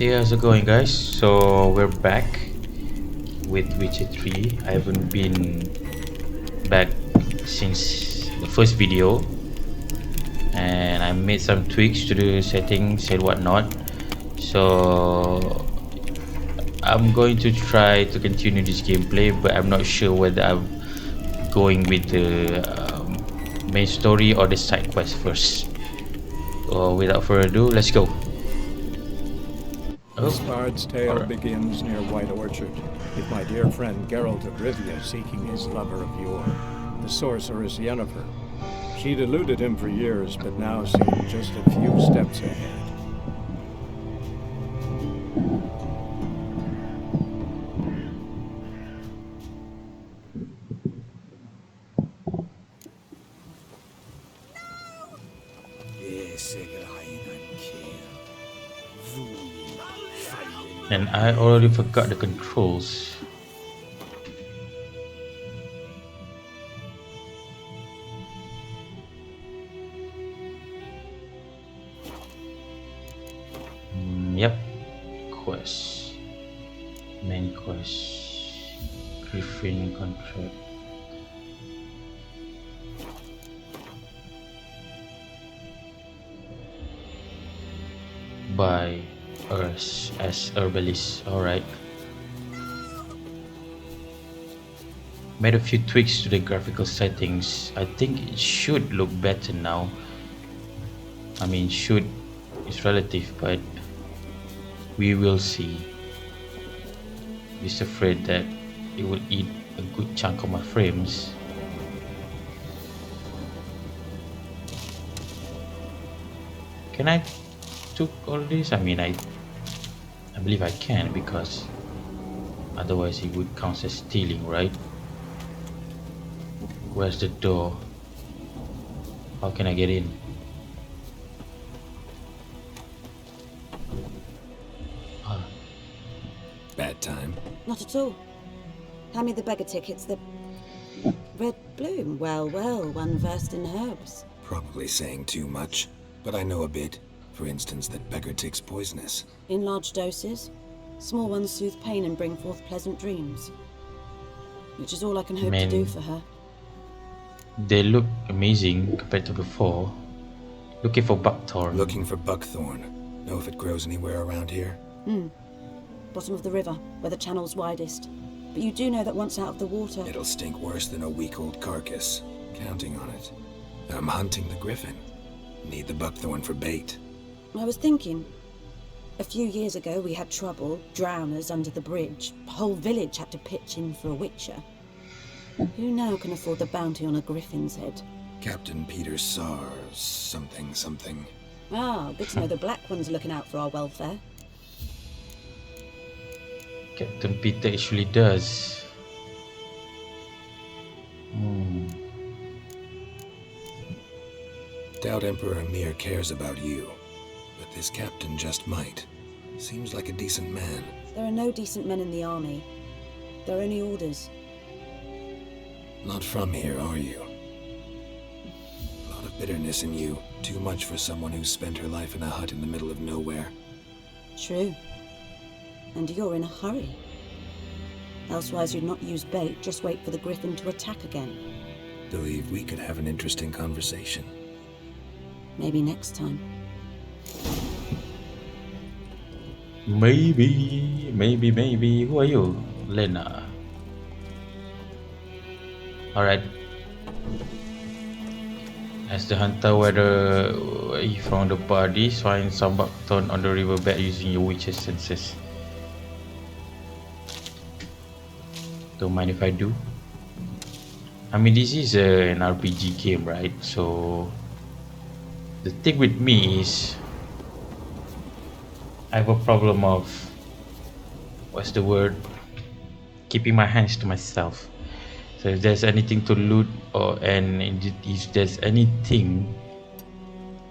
Hey, how's it going, guys? So we're back with Witcher 3. I haven't been back since the first video, and I made some tweaks to the settings and whatnot. So I'm going to try to continue this gameplay, but I'm not sure whether I'm going with the main story or the side quest first. So without further ado, let's go. This bard's tale alright. begins near White Orchard, with my dear friend Geralt of Rivia seeking his lover of yore, the sorceress Yennefer. She'd eluded him for years, but now seemed just a few steps ahead. And I already forgot the controls. Yep. Quest. Main quest. Griffin contract. By us as herbalist. Alright. Made a few tweaks to the graphical settings. I think it should look better now. I mean, should is relative, but we will see. Just afraid that it will eat a good chunk of my frames. Can I took all this? I mean, I believe I can, because otherwise it would count as stealing, right? Where's the door? How can I get in? Bad time. Not at all. Hand me the beggar tickets. The red bloom. Well, one versed in herbs. Probably saying too much, but I know a bit. For instance, that beggar tick's poisonous. In large doses. Small ones soothe pain and bring forth pleasant dreams. Which is all I can hope to do for her. They look amazing compared to before. Looking for buckthorn. Looking for buckthorn. Know if it grows anywhere around here? Bottom of the river, where the channel's widest. But you do know that once out of the water... It'll stink worse than a week-old carcass. Counting on it. I'm hunting the Griffin. Need the buckthorn for bait. I was thinking... A few years ago we had trouble, drowners under the bridge. The whole village had to pitch in for a witcher. Who now can afford the bounty on a griffin's head? Captain Peter Sars, something. Ah, good to know the Black One's looking out for our welfare. Captain Peter actually does. Doubt Emperor Mir cares about you, but this captain just might. Seems like a decent man. There are no decent men in the army. There are only orders. Not from here, are you? A lot of bitterness in you. Too much for someone who's spent her life in a hut in the middle of nowhere. True. And you're in a hurry. Elsewise you'd not use bait, just wait for the Griffin to attack again. Believe we could have an interesting conversation. Maybe next time. Maybe. Who are you? Lena. Alright. As the hunter, whether he found the bodies, find some buckthorn on the riverbed using your witch's senses. Don't mind if I do. I mean, this is an RPG game, right? So the thing with me is I have a problem of, what's the word, keeping my hands to myself. So if there's anything to loot, if there's anything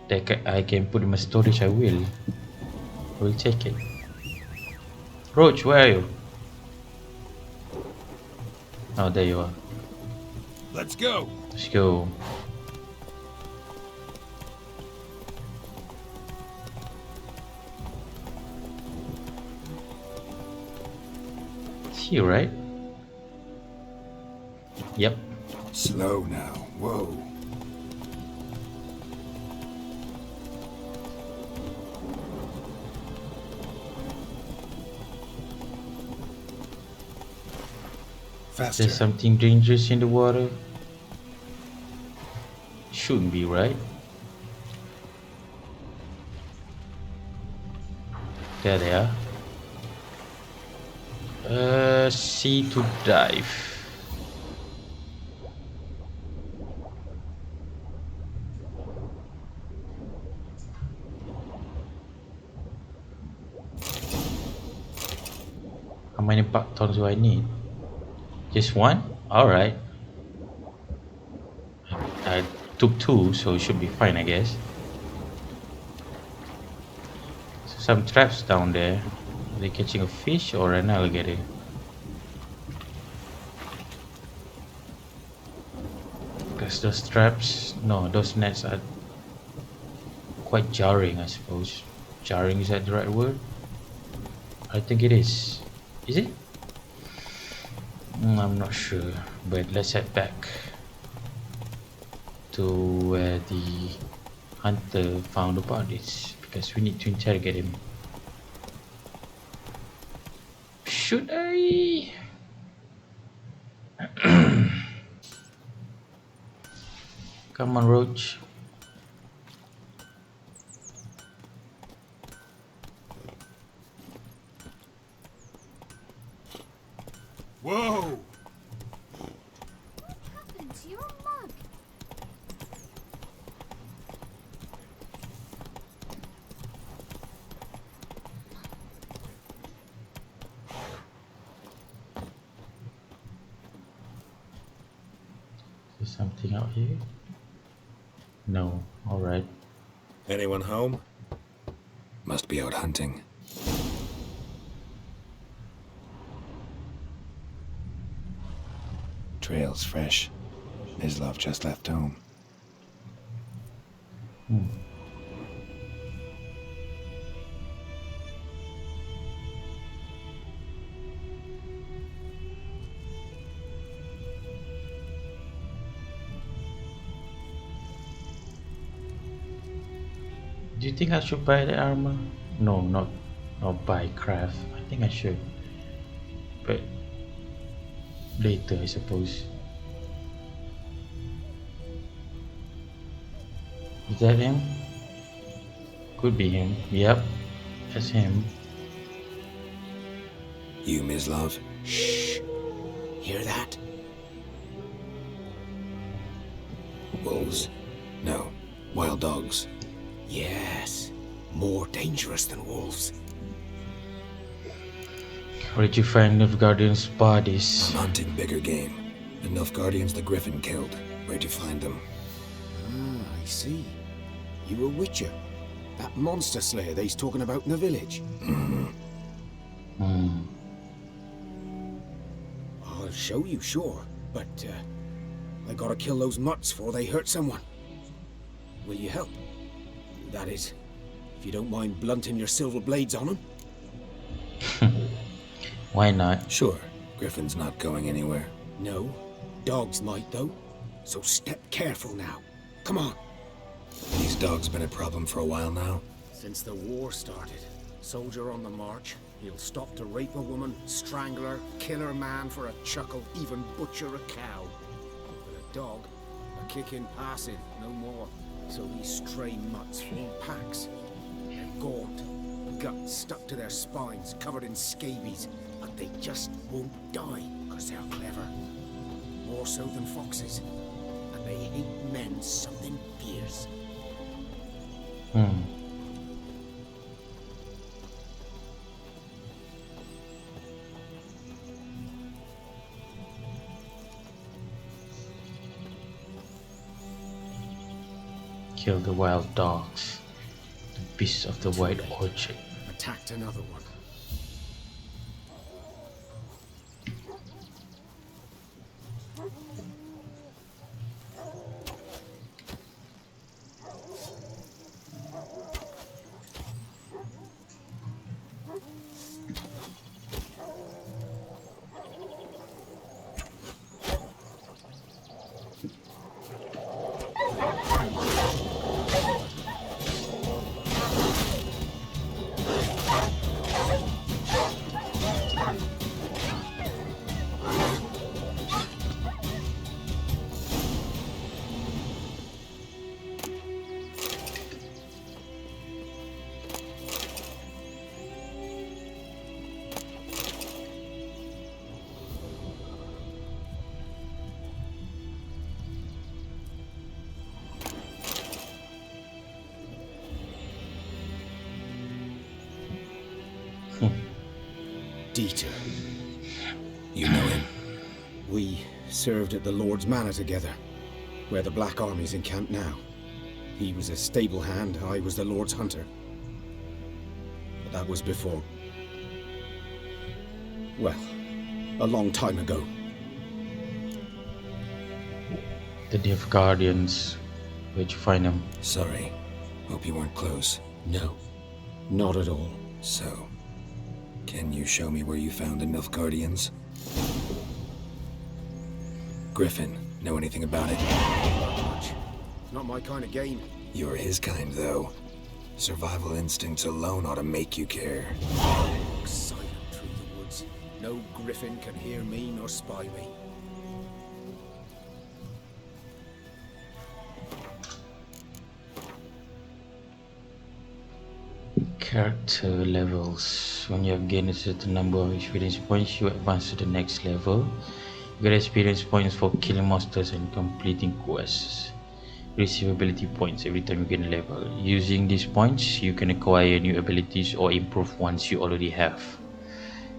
that I can put in my storage, I will check it. Roach, where are you? Oh, there you are. Let's go. Let's go. here, right? Yep. Slow now. Whoa. Faster. There's something dangerous in the water. Shouldn't be, right? There they are. C to dive. How many buttons do I need? Just one? Alright. I took two, so it should be fine, I guess. So some traps down there. Are they catching a fish or an alligator? Because those traps, no, those nets are quite jarring, I suppose. Jarring, is that the right word? I think it is. Is it? I'm not sure, but let's head back to where the hunter found the bodies, because we need to interrogate him. Should I? Come on, Roach. Whoa! What happened to your mug? Is something out here? No. Alright. Anyone home? Must be out hunting. Trail's fresh. Mislav just left home. Do you think I should buy the armor? No, not buy craft. I think I should. But later, I suppose. Is that him? Could be him. Yep, that's him. You, Mislav? Shh. Hear that? Wolves? No. Wild dogs. Yes. More dangerous than wolves. Where did you find Nilfgaard's bodies? I'm hunting bigger game. The Nilfgaardians the Griffin killed. Where'd you find them? Ah, I see. You a witcher. That monster slayer they's talking about in the village. I'll show you, sure. But, I gotta kill those mutts before they hurt someone. Will you help? That is, if you don't mind blunting your silver blades on them. Why not? Sure. Griffin's not going anywhere. No. Dogs might, though. So step careful now. Come on. These dogs been a problem for a while now. Since the war started, soldier on the march, he'll stop to rape a woman, strangle her, kill her man for a chuckle, even butcher a cow. But a dog, a kick in passing, no more. So these stray mutts form packs. They're gaunt, guts stuck to their spines, covered in scabies, but they just won't die, because they're clever. More so than foxes. And they hate men something fierce. Kill the wild dogs. The beasts of the White Orchard. Attacked another one. Dieter. You know him? We served at the Lord's Manor together, where the Black Army's encamped now. He was a stable hand, I was the Lord's hunter. But that was before... well, a long time ago. The Death Guardians. Where'd you find them? Sorry. Hope you weren't close. No, not at all. So, can you show me where you found the Nilfgaardians? Griffin, know anything about it? Not much. Not my kind of game. You're his kind, though. Survival instincts alone ought to make you care. Walk silent through the woods. No Griffin can hear me nor spy me. Character levels. When you have gained a certain number of experience points, you advance to the next level. You get experience points for killing monsters and completing quests. Receive ability points every time you gain a level. Using these points, you can acquire new abilities or improve ones you already have.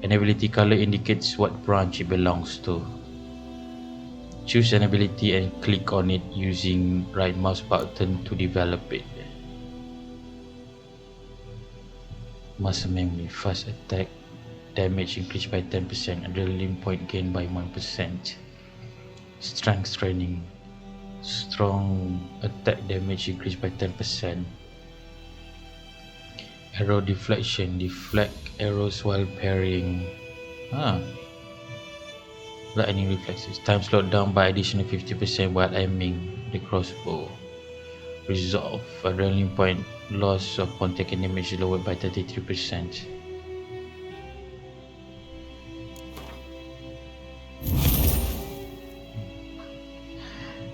An ability color indicates what branch it belongs to. Choose an ability and click on it using right mouse button to develop it. Muscle memory, fast attack, damage increased by 10%, adrenaline point gained by 1%. Strength training, strong attack damage increased by 10%. Arrow deflection, deflect arrows while parrying. Lightning reflexes, time slowed down by additional 50% while aiming the crossbow. Resolve, adrenaline point loss upon taking damage lowered by 33%.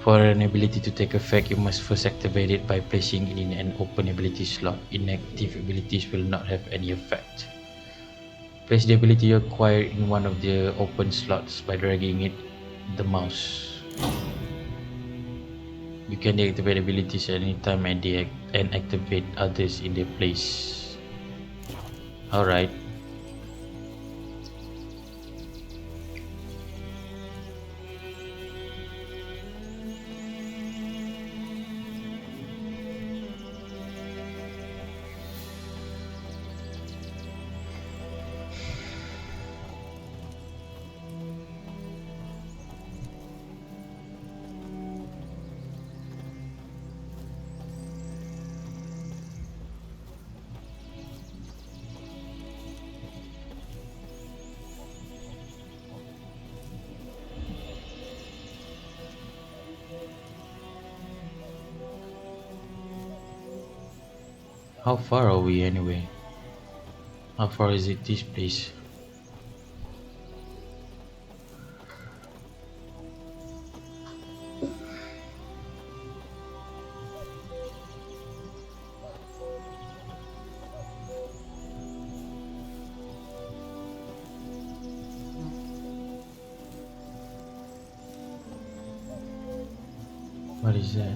For an ability to take effect, you must first activate it by placing it in an open ability slot. Inactive abilities will not have any effect. Place the ability you acquired in one of the open slots by dragging the mouse. You can deactivate abilities at any time and activate others in their place. Alright. How far are we anyway? How far is it this place? What is that?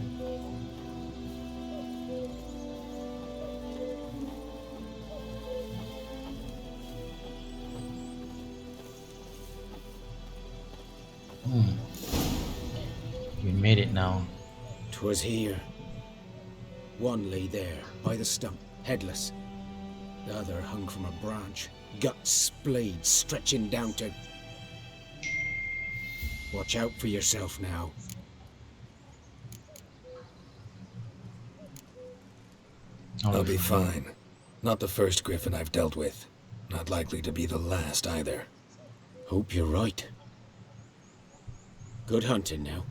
You made it now. 'Twas here. One lay there, by the stump, headless. The other hung from a branch, guts splayed, stretching down to... Watch out for yourself now. I'll be fine. Not the first Griffin I've dealt with. Not likely to be the last either. Hope you're right. Good hunting now.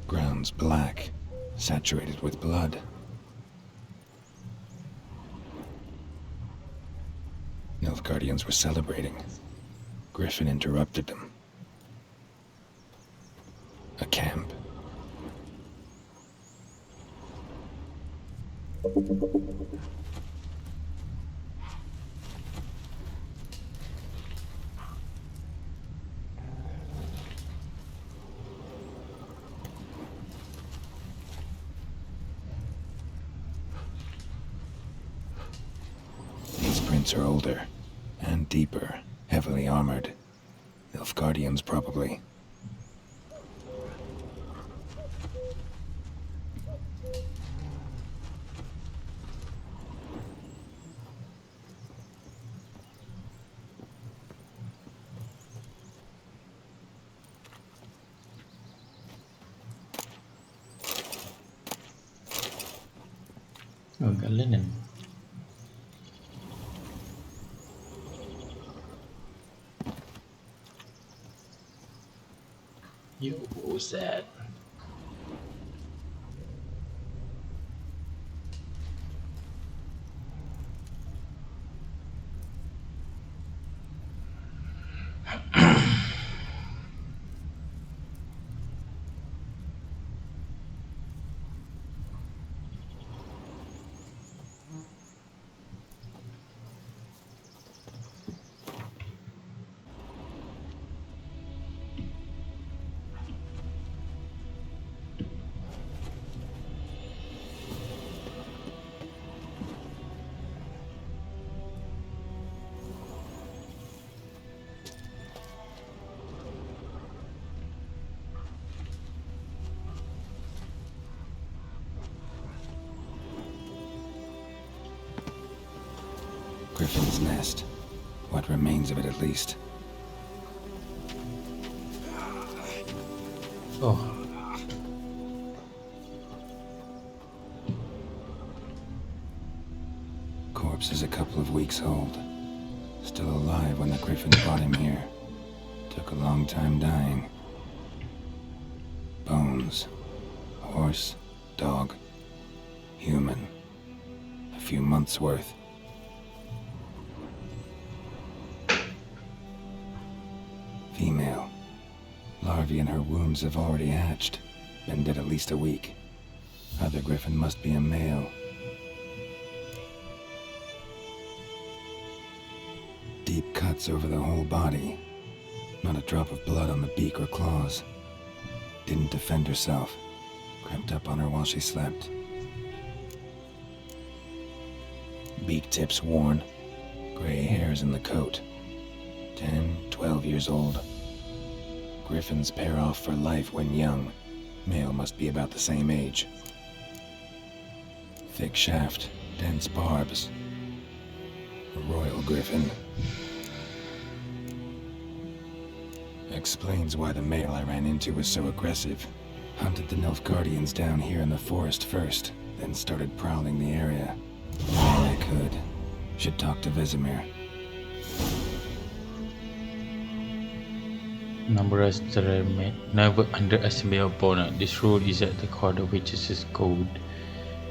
Ground's black, saturated with blood. Nilfgaardians were celebrating. Griffin interrupted them. A camp. giants are older. And deeper. Heavily armored. Nilfgaardians, probably. Oh, got linen. Yo, what was that? Griffin's nest. What remains of it, at least. Oh, Corpse is a couple of weeks old. Still alive when the Griffin brought him here. Took a long time dying. Bones. Horse. Dog. Human. A few months' worth. Female. Larvae in her wombs have already hatched. Been dead at least a week. Other Griffin must be a male. Deep cuts over the whole body. Not a drop of blood on the beak or claws. Didn't defend herself. Crept up on her while she slept. Beak tips worn. Gray hairs in the coat. 10, 12 years old. Griffins pair off for life when young. Male must be about the same age. Thick shaft, dense barbs. A royal griffin. Explains why the male I ran into was so aggressive. Hunted the Nilfgaardians down here in the forest first, then started prowling the area. All I could. Should talk to Vesemir. Never underestimate your opponent. This rule is at the core of witches' code,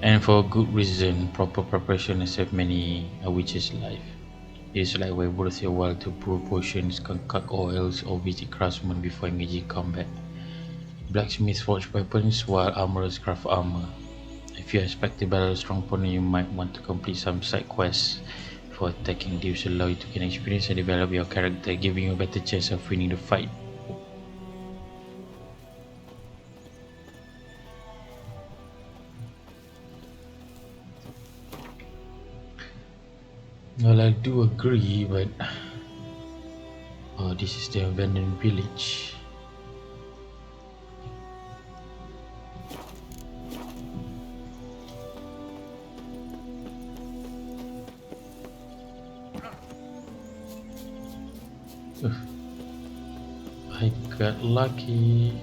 and for good reason. Proper preparation has saved many a witch's life. It is likewise worth your while to brew potions, concoct oils, or visit craftsmen before engaging combat. Blacksmiths forge weapons, while armorers craft armor. If you expect to battle a strong opponent, you might want to complete some side quests. For attacking, these allow you to gain experience and develop your character, giving you a better chance of winning the fight. Well, I do agree, but oh, this is the abandoned village. I got lucky.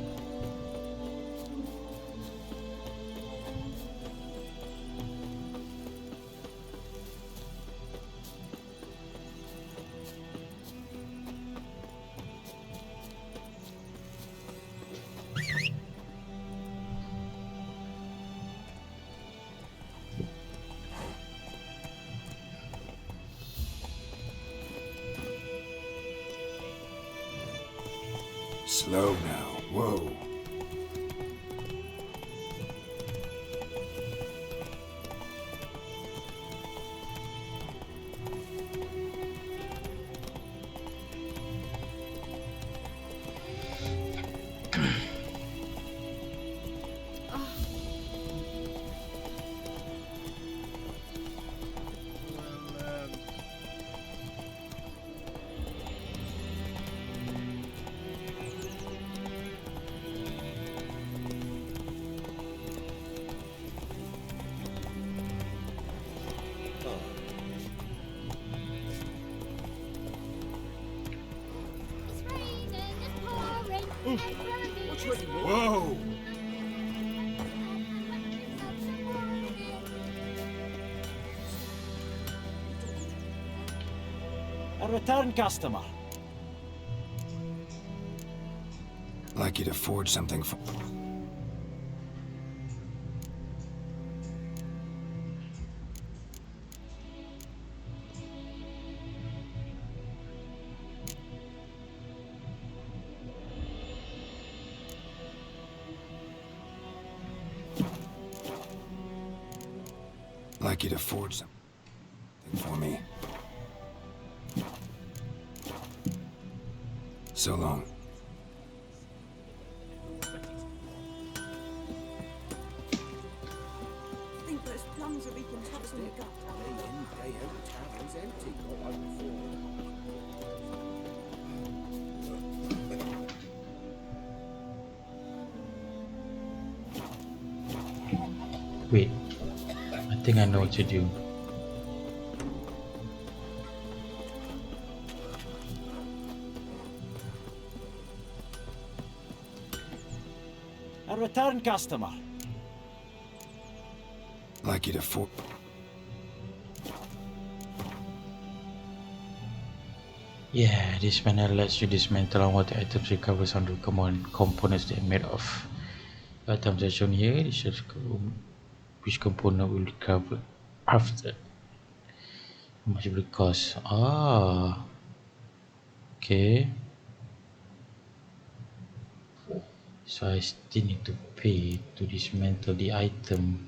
Slow now. Whoa. Whoa! A return customer. Like you to forge something for... Like you to forge something for me. So long. I think those plums are reaping tops in the gut. Day in, day out, tavern's empty. Go on before. Wait, I think I know what to do. A return customer. Like you to forge... Yeah, this panel lets you dismantle and what the items recover some of the common components they're made of. The items are shown here. This is which component will recover after. How much will it cost? Ah, okay. So I still need to pay to dismantle the item.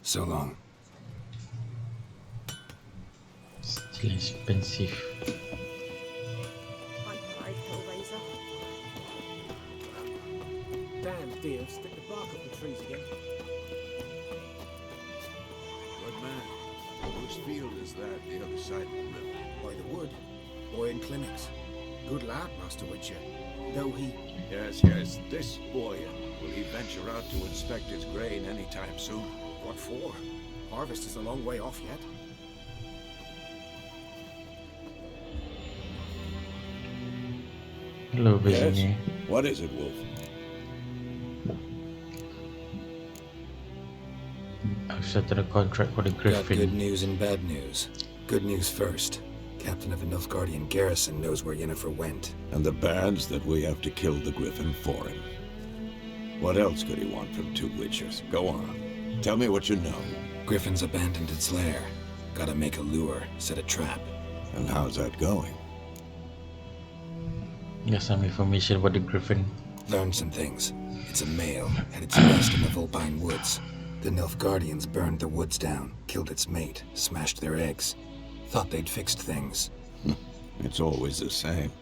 So long. Still expensive. Hi, Hellraiser. Damn deer, stick the bark up the trees again. Good man. Whose field is that the other side of the river? By the wood. Boy in clinics. Good lad, Master Witcher. Though he... Yes, this boy. Will he venture out to inspect his grain anytime soon? What for? Harvest is a long way off yet. Hello, Virginia. What is it, Wolf? I've started a contract for the Got good Griffin. news and bad news. Good news first. Captain of the Nilfgaardian garrison knows where Yennefer went. And the bad's that we have to kill the Griffin for him. What else could he want from two witchers? Go on. Tell me what you know. Griffin's abandoned its lair. Gotta make a lure, set a trap. And how's that going? Got some information about the Griffin. Learned some things. It's a male, at its nest in the Vulpine Woods. The Nilfgaardians burned the woods down, killed its mate, smashed their eggs. Thought they'd fixed things. It's always the same.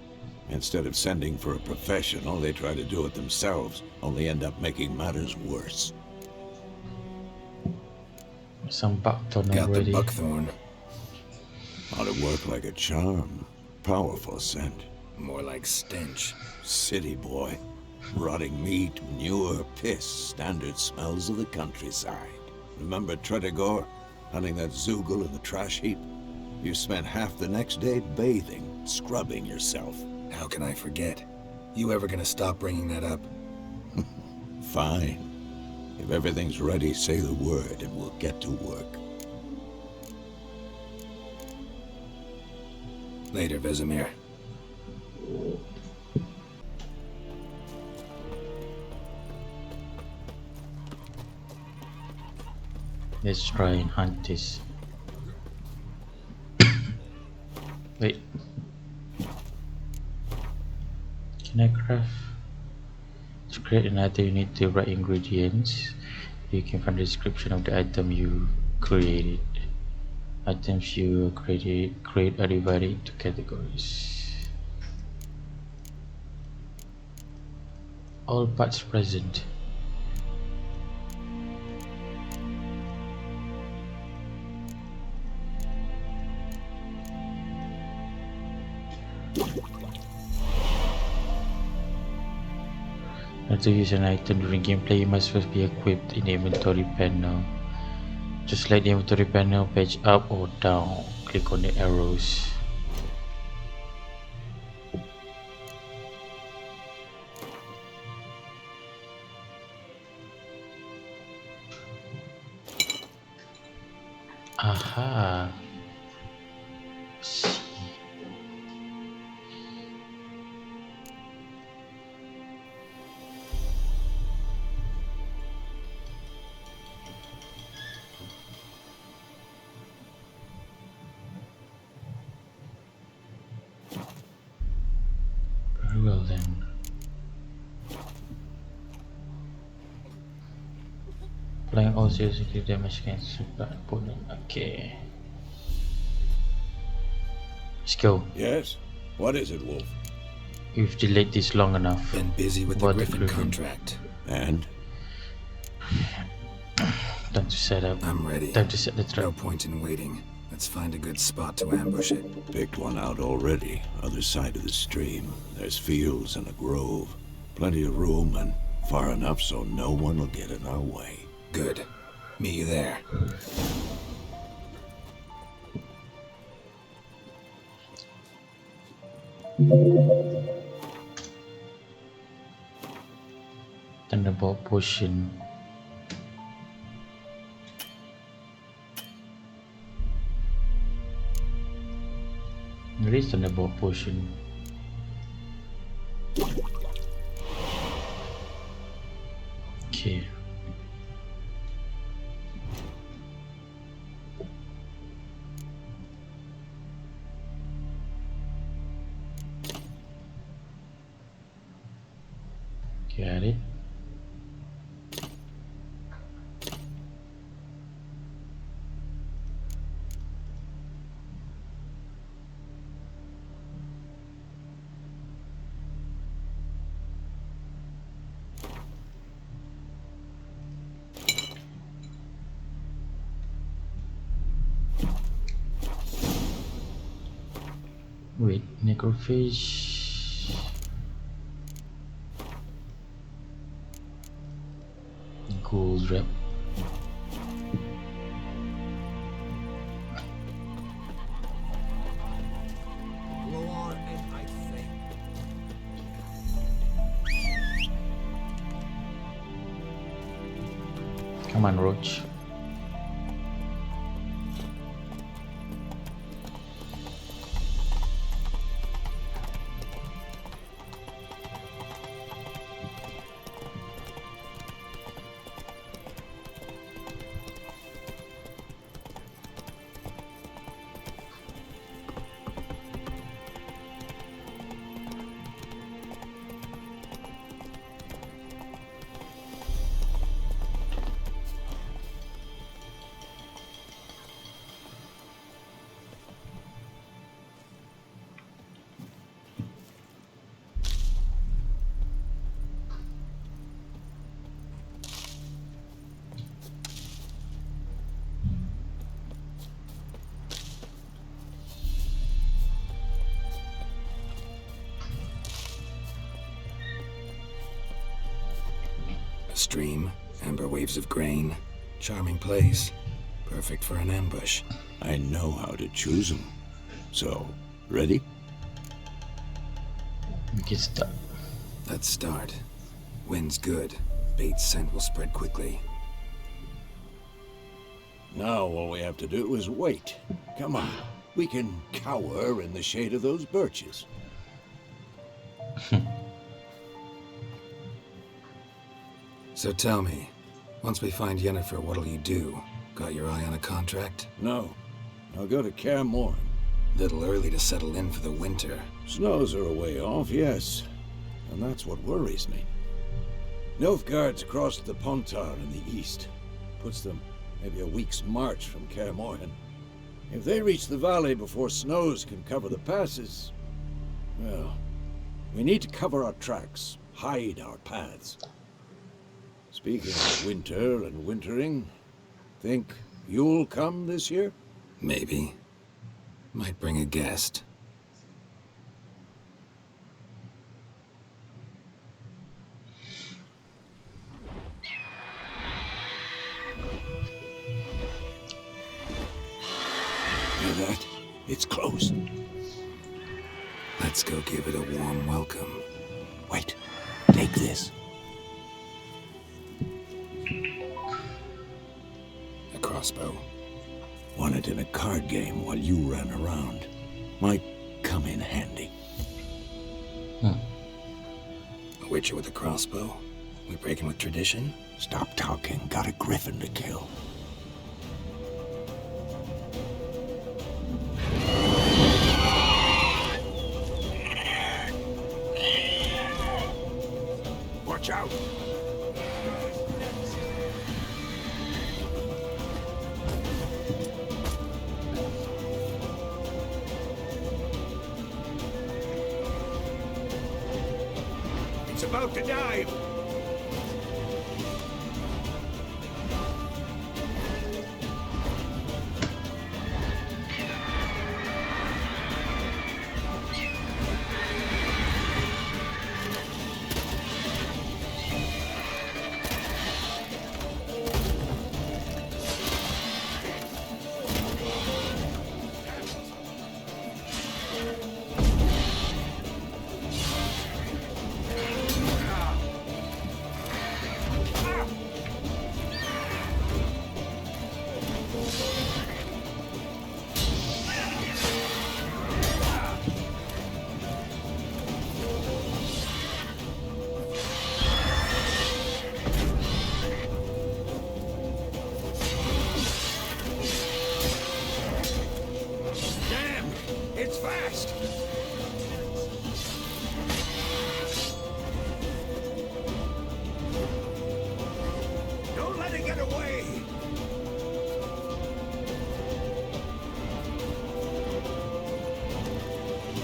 Instead of sending for a professional, they try to do it themselves, only end up making matters worse. Some buckthorn Got already. the buckthorn. Ought to work like a charm. Powerful scent. More like stench. City boy. Rotting meat, manure, piss, standard smells of the countryside. Remember Tretogor? Hunting that Zoogle in the trash heap? You spent half the next day bathing, scrubbing yourself. How can I forget? You ever gonna stop bringing that up? Fine. If everything's ready, say the word and we'll get to work. Later, Vesemir. Let's try and hunt this. Wait. Can I craft? To create an item, you need the right ingredients. You can find the description of the item you created. Items you create are divided into categories. All parts present. Now to use an item during gameplay, you must first be equipped in the inventory panel. To select the inventory panel, page up or down, click on the arrows. Aha! See. Very well then. Applying all seriously damage against super opponent. Okay. Let's go. Yes? What is it, Wolf? You've delayed this long enough. Been busy with the About the Griffin Griffin. contract. And? Time to set up. I'm ready. Time to set the No trap. point in waiting. Let's find a good spot to ambush it. Picked one out already. Other side of the stream. There's fields and a grove. Plenty of room and far enough so no one will get in our way. Good. Meet you there. Thunderbolt potion. There is Thunderbolt potion. Okay. Got it. Wait, necrophage. Gold wrap. Blow on and I think. Come on, Roach. A stream, amber waves of grain. Charming place. Perfect for an ambush. I know how to choose them. So, ready? We can start. Let's start. Wind's good. Bait's scent will spread quickly. Now all we have to do is wait. Come on. We can cower in the shade of those birches. So tell me, once we find Yennefer, what'll you do? Got your eye on a contract? No. I'll go to Kaer Morhen. Little early to settle in for the winter. Snows are a way off, yes. And that's what worries me. Nilfgaard's crossed the Pontar in the east. Puts them maybe a week's march from Kaer Morhen. If they reach the valley before snows can cover the passes, well, we need to cover our tracks, hide our paths. Speaking of winter and wintering, think you'll come this year? Maybe. Might bring a guest. Hear that? It's close. Let's go give it a warm welcome. Wait, take this. A crossbow. Won it in a card game while you ran around. Might come in handy. A witcher with a crossbow? We breaking with tradition? Stop talking. Got a griffin to kill. Watch out! It's about to dive! It's fast! Don't let it get away!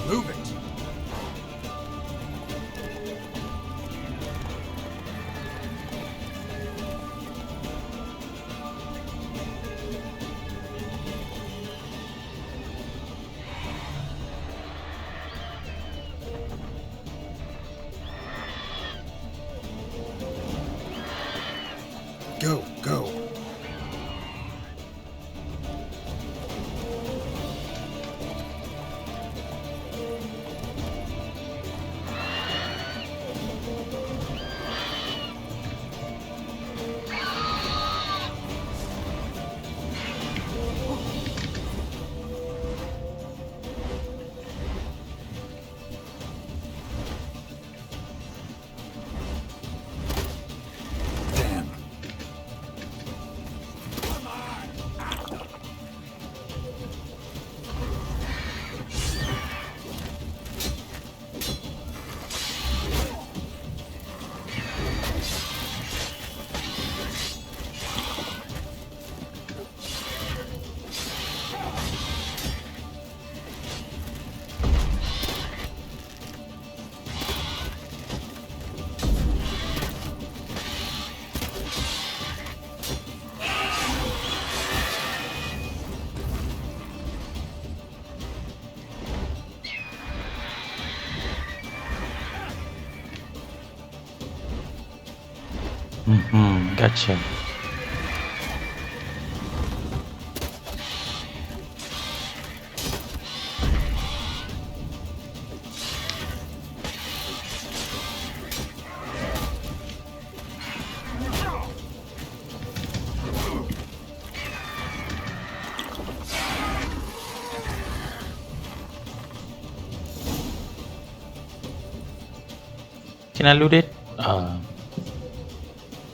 Move it! Go, go. Damn. Gotcha. Can I loot it?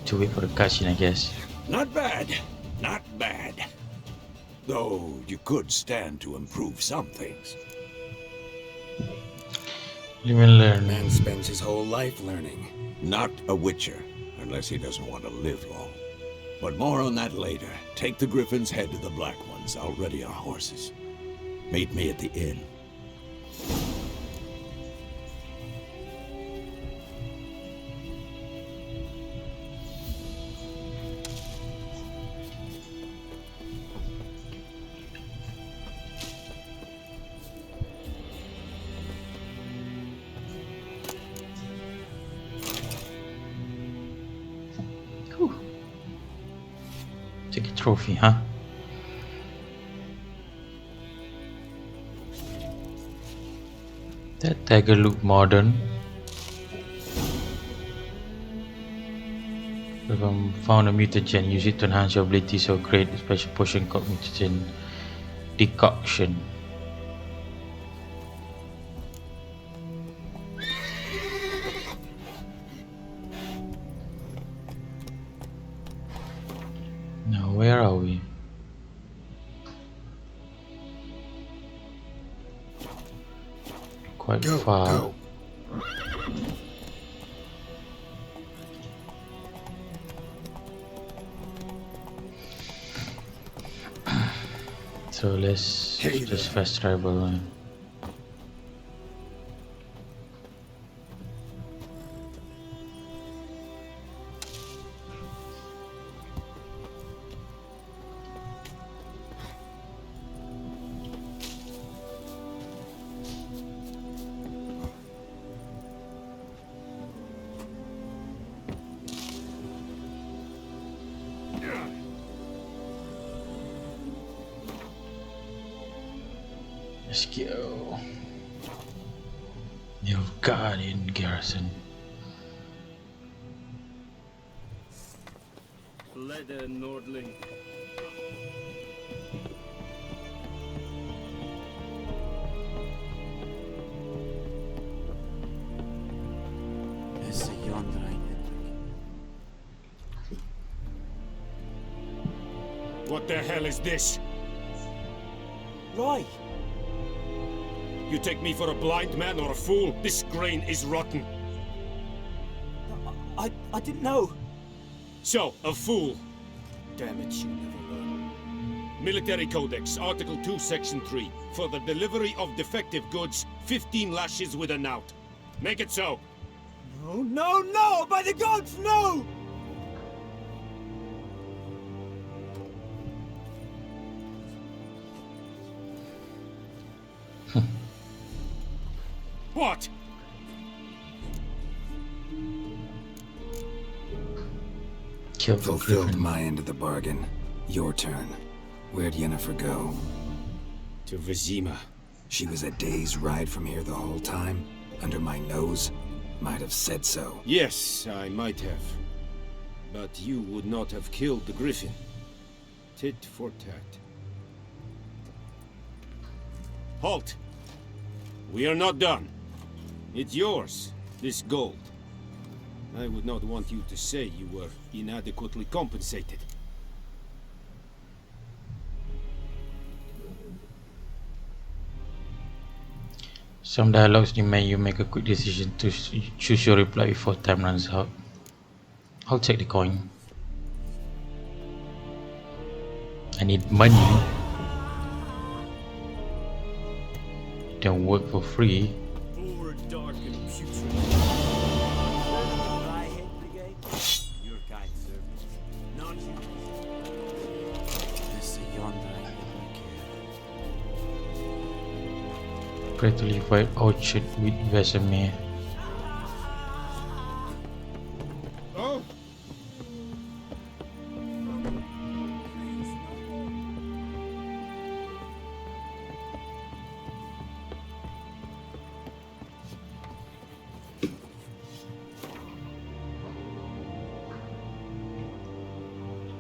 To wait for the cutscene, I guess. Not bad. Not bad. Though you could stand to improve some things. Live and learn. Man spends his whole life learning. Not a witcher, unless he doesn't want to live long. But more on that later. Take the Griffin's head to the Black Ones. friends. I'll ready our horses. Meet me at the inn. Take a trophy, huh? That dagger look modern. If I found a mutagen, use it to enhance your abilities or create a special potion called mutagen decoction. Now, where are we? Quite far. Go. So let's Hey just there. fast travel. Let's go. You've got in garrison. Fleder Nordling. Is yonder What the hell is this? Right. You take me for a blind man or a fool? This grain is rotten. I didn't know. So, a fool. Damn it, you never learn. Military Codex, Article 2, Section 3. For the delivery of defective goods, 15 lashes with a knout. Make it so. No, no, no! By the gods, no! What? Kill the Fulfilled Griffin. my end of the bargain. Your turn. Where'd Yennefer go? To Vizima. She was a day's ride from here the whole time? Under my nose? Might have said so. Yes, I might have. But you would not have killed the Griffin. Tit for tat. Halt! We are not done. It's yours, this gold. I would not want you to say you were inadequately compensated. Some dialogues demand you make a quick decision to choose your reply before time runs out. I'll take the coin. I need money. Don't work for free. Poor, dark, and putrid. I hate the game. Your kind servant. Not you. Is yonder Pray to leave White Orchard with Vesemir. Oh!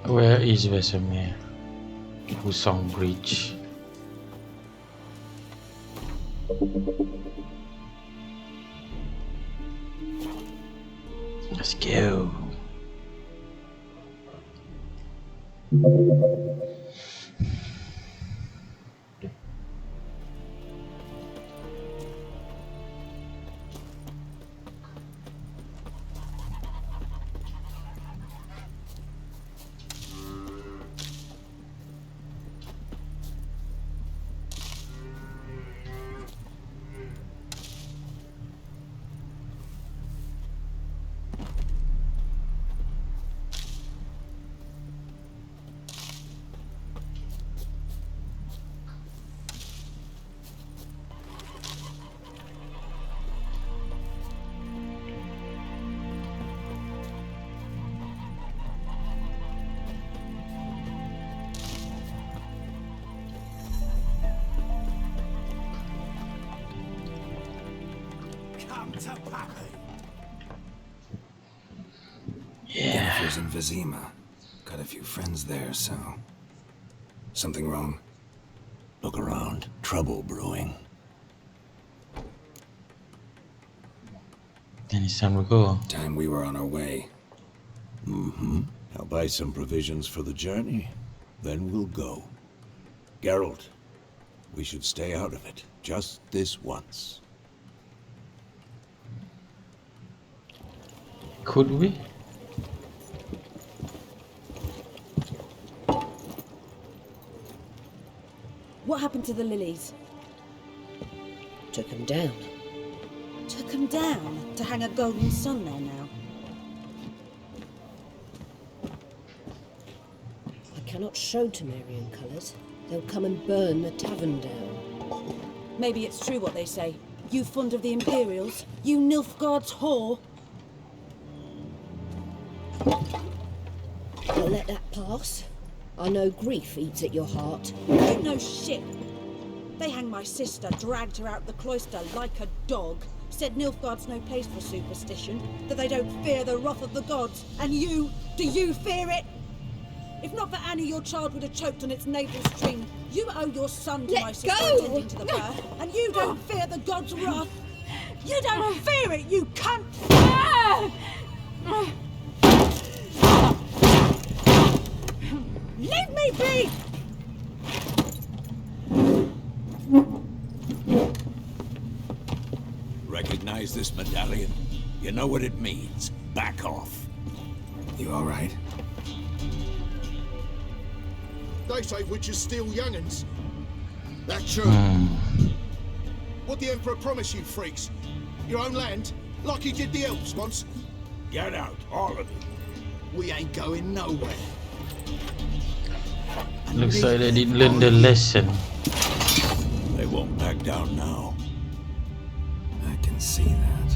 Where is Vesemir? Wusong Bridge. Let's go. Jennifer's in Vizima. Got a few friends there, so... Something wrong? Look around. Trouble brewing. Then it's time to go. Time we were on our way. I'll buy some provisions for the journey. Then we'll go. Geralt, we should stay out of it. Just this once. Could we? What happened to the lilies? Took him down. Took them down to hang a golden sun there now. I cannot show Temerian colours. They'll come and burn the tavern down. Maybe it's true what they say. You fond of the Imperials? You Nilfgaard's whore? I'll let that pass. I know grief eats at your heart. You know shit. They hanged my sister, dragged her out the cloister like a dog. Said Nilfgaard's no place for superstition, that they don't fear the wrath of the gods. And you, do you fear it? If not for Annie, your child would have choked on its navel string. You owe your son to my sister attending to the birth, and you don't fear the gods' wrath. You don't fear it, you cunt! Leave me be! Recognize this medallion? You know what it means. Back off. You alright? They say witches steal young'uns. That's true. What the Emperor promised you, freaks? Your own land? Like he did the elves once? Get out, all of you. We ain't going nowhere. Looks like they didn't learn the lesson. They won't back down now. I can see that.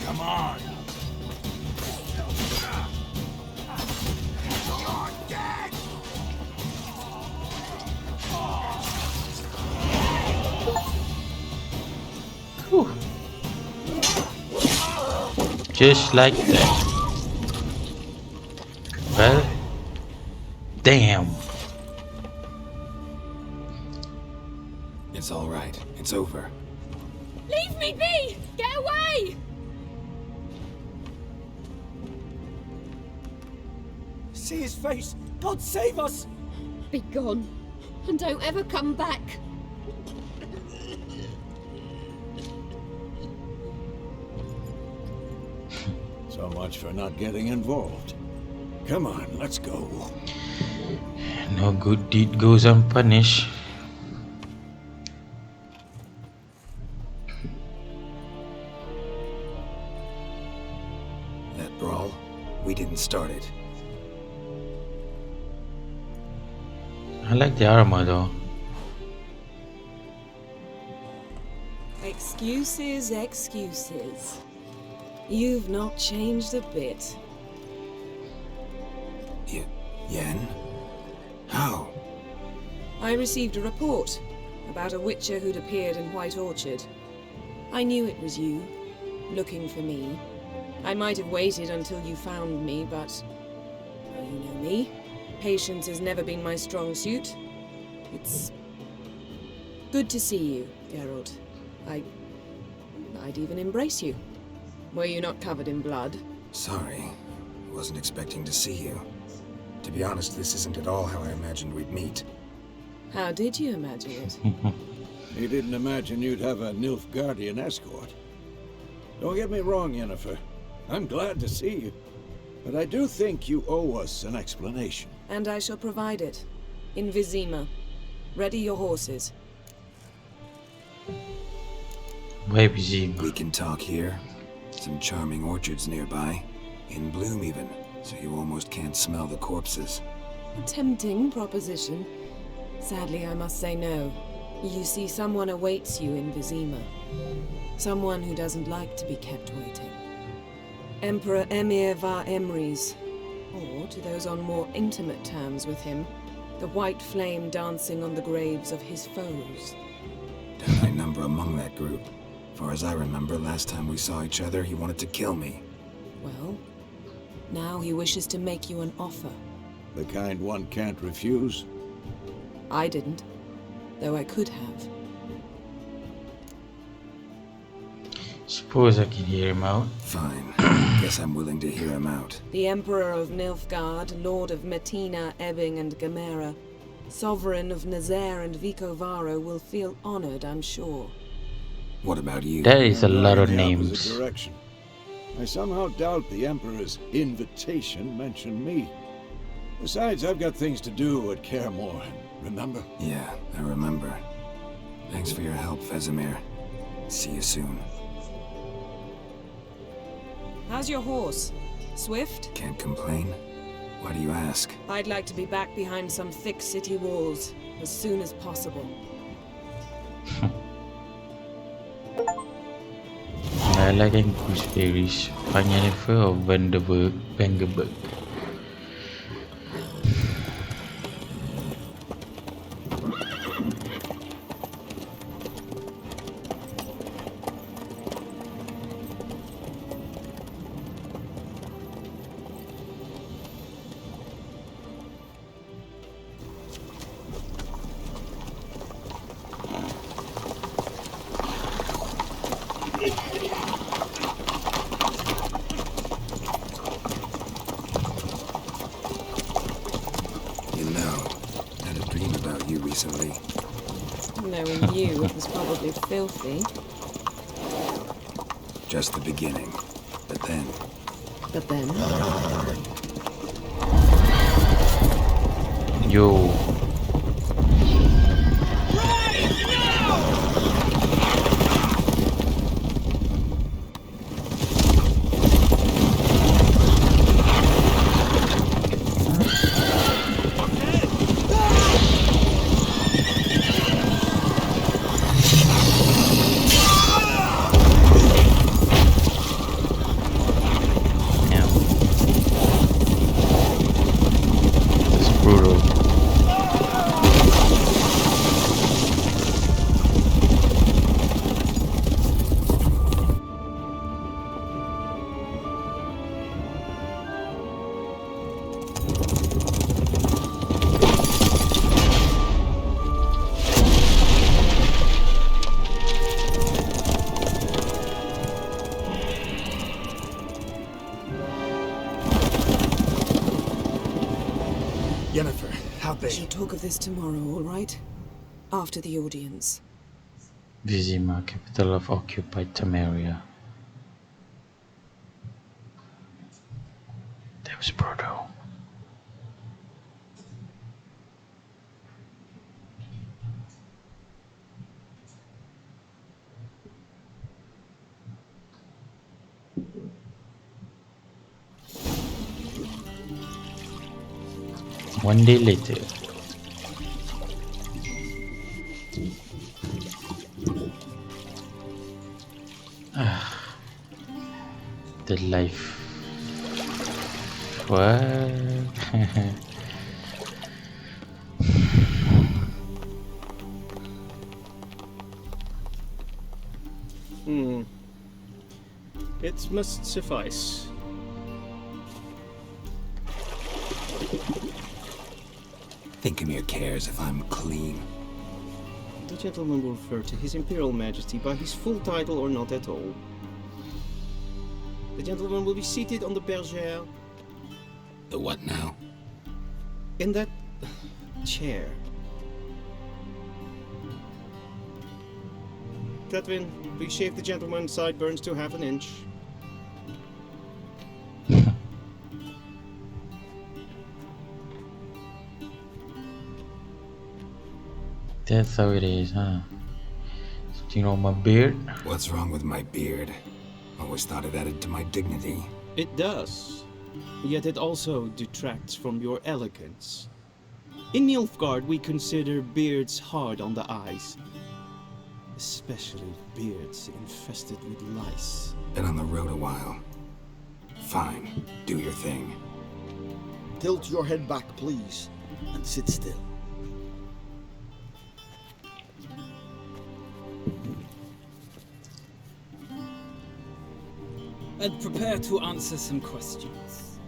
Come on. Whew. Just like that. Well, damn. It's alright. It's over. Leave me be! Get away! See his face! God save us! Be gone. And don't ever come back. So much for not getting involved. Come on, let's go. No good deed goes unpunished. That brawl, we didn't start it. I like the armor though. Excuses, excuses. You've not changed a bit. Yen? How? I received a report about a witcher who'd appeared in White Orchard. I knew it was you, looking for me. I might have waited until you found me, but... well, you know me. Patience has never been my strong suit. It's... good to see you, Geralt. I'd even embrace you. Were you not covered in blood? Sorry. Wasn't expecting to see you. To be honest, this isn't at all how I imagined we'd meet. How did you imagine it? You didn't imagine you'd have a Nilfgaardian escort. Don't get me wrong, Yennefer. I'm glad to see you. But I do think you owe us an explanation. And I shall provide it. In Vizima. Ready your horses. Why Vizima? We can talk here. Some charming orchards nearby. In bloom even, so you almost can't smell the corpses. A tempting proposition. Sadly, I must say no. You see, someone awaits you in Vizima. Someone who doesn't like to be kept waiting. Emperor Emir var Emrys. Or, to those on more intimate terms with him, The white flame dancing on the graves of his foes. Don't I number among that group? Far as I remember, last time we saw each other, he wanted to kill me. Well, now he wishes to make you an offer. The kind one can't refuse? I didn't, though I could have. Suppose I can hear him out. Fine. Guess I'm willing to hear him out. The Emperor of Nilfgaard, Lord of Metina, Ebbing and Gamera, Sovereign of Nazaire and Vicovaro will feel honored, I'm sure. What about you? That is a I'm lot going of in the names. opposite direction. I somehow doubt the Emperor's invitation mentioned me. Besides, I've got things to do at Kaermore, remember? Yeah, I remember. Thanks for your help, Vesemir. See you soon. How's your horse? Swift? Can't complain. Why do you ask? I'd like to be back behind some thick city walls as soon as possible. Like and gooseberries, Panyennefer or Vangerberg. Recently. Knowing you, it was probably filthy. Just the beginning. But then... Yo. Yennefer, how big? We shall talk of this tomorrow, all right? After the audience. Vizima, capital of occupied Temeria. That was Brodo. One day later. The life. What? It must suffice. Thinkemere cares if I'm clean. The gentleman will refer to His Imperial Majesty by his full title or not at all. The gentleman will be seated on the bergère. The what now? In that chair. Catwin, please shave the gentleman's sideburns to half an inch. That's how it is, huh? You know my beard? What's wrong with my beard? Always thought it added to my dignity. It does. Yet it also detracts from your elegance. In Nilfgaard, we consider beards hard on the eyes. Especially beards infested with lice. Been on the road a while. Fine, do your thing. Tilt your head back, please, and sit still. and prepare to answer some questions.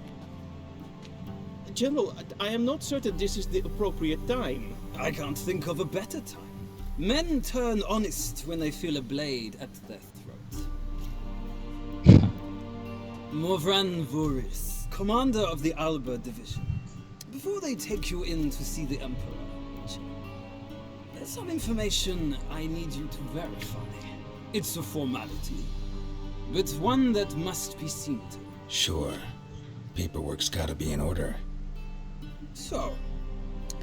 General, I am not certain this is the appropriate time. I can't think of a better time. Men turn honest when they feel a blade at their throat. Morvran Voris, commander of the Alba Division. Before they take you in to see the Emperor, there's some information I need you to verify. It's a formality, but one that must be seen to. Sure. Paperwork's gotta be in order. So,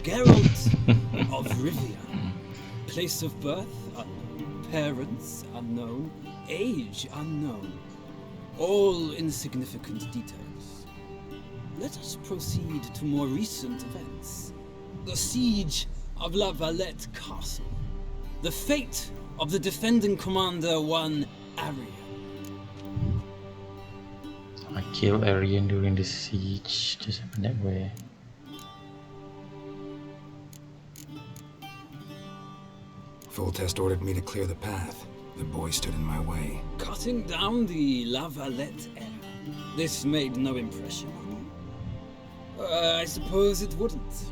Geralt of Rivia. Place of birth unknown. Parents unknown. Age unknown. All insignificant details. Let us proceed to more recent events. The siege of La Valette Castle. The fate of the defending commander, one Arian. I killed Arian during the siege. Just happened that way. Full test ordered me to clear the path. The boy stood in my way. Cutting down the La Valette air. This made no impression on you. I suppose it wouldn't.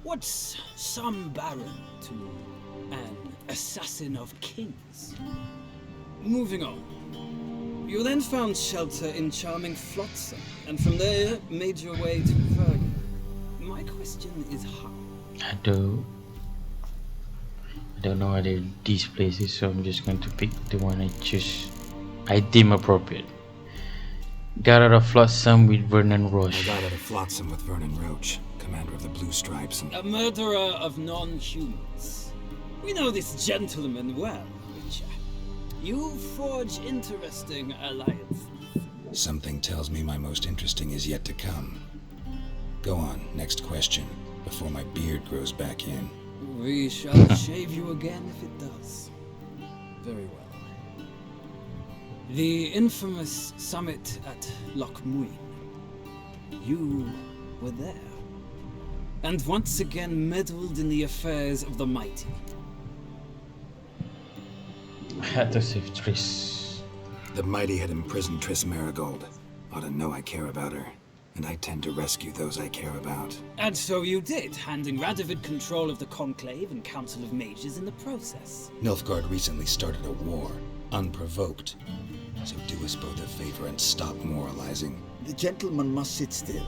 What's some baron to an assassin of kings? Moving on. You then found shelter in charming Flotsam, and from there made your way to Vergen. My question is how? I don't know either these places, so I'm just going to pick the one I deem appropriate. Got out of Flotsam with Vernon Roche. I got out of Flotsam with Vernon Roche, commander of the Blue Stripes, and... A murderer of non-humans. We know this gentleman well, Witcher. You forge interesting alliances. Something tells me my most interesting is yet to come. Go on, next question, before my beard grows back in. We shall shave you again if it does. Very well. The infamous summit at Loch Muin. You were there. And once again meddled in the affairs of the mighty. I had to save Triss. The mighty had imprisoned Triss Marigold. Ought to know I care about her. And I tend to rescue those I care about. And so you did, handing Radovid control of the Conclave and Council of Mages in the process. Nilfgaard recently started a war, unprovoked. So do us both a favor and stop moralizing. The gentleman must sit still.